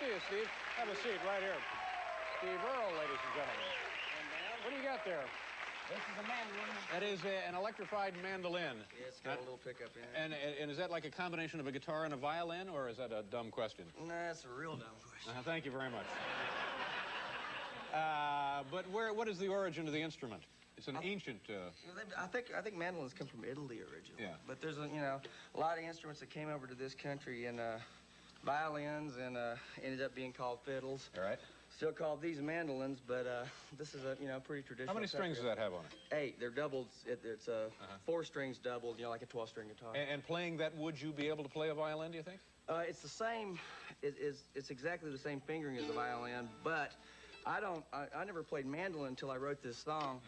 see you, Steve. Have a seat right here. Steve Earle, ladies and gentlemen. What do you got there? This is a mandolin. That is an electrified mandolin. Yeah, it's got a little pickup in it. And is that like a combination of a guitar and a violin, or is that a dumb question? Nah, that's a real dumb question. Thank you very much. But what is the origin of the instrument? It's an ancient... I think mandolins come from Italy originally. Yeah. But there's a lot of instruments that came over to this country, and violins, and ended up being called fiddles. All right. Still called these mandolins, but this is a pretty traditional. How many strings does that have on it? 8. They're doubled. It's 4 strings doubled, like a 12-string guitar. And playing that, would you be able to play a violin, do you think? It's the same. It's exactly the same fingering as a violin, but I never played mandolin until I wrote this song.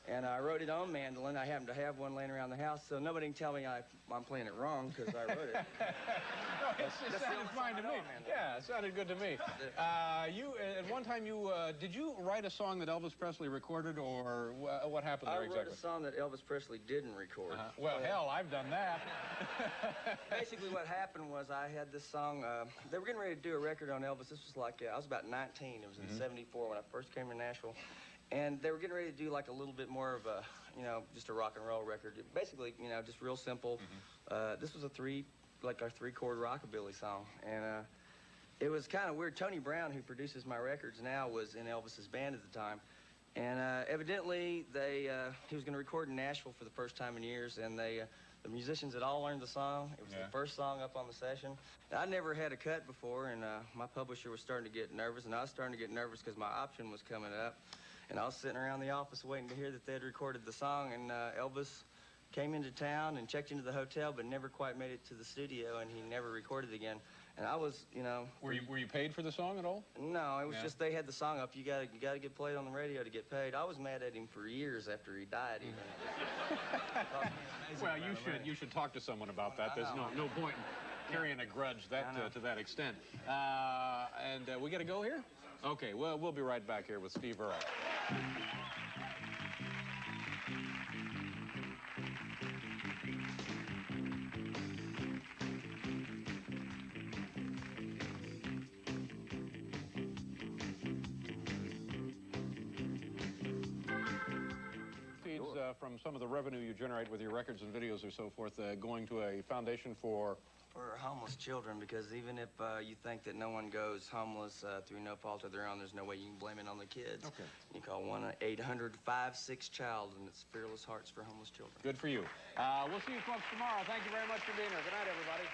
And I wrote it on mandolin. I happen to have one laying around the house, so nobody can tell me I'm playing it wrong because I wrote it. No, it sounded fine to me. Yeah, it sounded good to me. At one time, did you write a song that Elvis Presley recorded, or what happened there exactly? I wrote a song that Elvis Presley didn't record. Well, hell, I've done that. Basically, what happened was I had this song. They were getting ready to do a record on Elvis. This was like, I was about 19. It was in '74 when I first came to Nashville. And they were getting ready to do like a little bit more of a, just a rock and roll record. Basically, just real simple. This was our 3-chord rockabilly song. And it was kind of weird. Tony Brown, who produces my records now, was in Elvis's band at the time. And evidently, he was going to record in Nashville for the first time in years. And the musicians had all learned the song. It was the first song up on the session. And I never had a cut before, and my publisher was starting to get nervous. And I was starting to get nervous because my option was coming up. And I was sitting around the office waiting to hear that they'd recorded the song, and Elvis came into town and checked into the hotel, but never quite made it to the studio, and he never recorded again. And I was, Were you paid for the song at all? No, it was just they had the song up. You gotta get played on the radio to get paid. I was mad at him for years after he died, even. Well, you should talk to someone about that. There's no point in carrying a grudge to that extent. And we got to go here? Okay, well, we'll be right back here with Steve Earle. From some of the revenue you generate with your records and videos or so forth, going to a foundation for homeless children, because even if you think that no one goes homeless through no fault of their own, there's no way you can blame it on the kids. Okay. You call 1-800-56-CHILD, and it's Fearless Hearts for Homeless Children. Good for you. We'll see you folks tomorrow. Thank you very much for being here. Good night, everybody.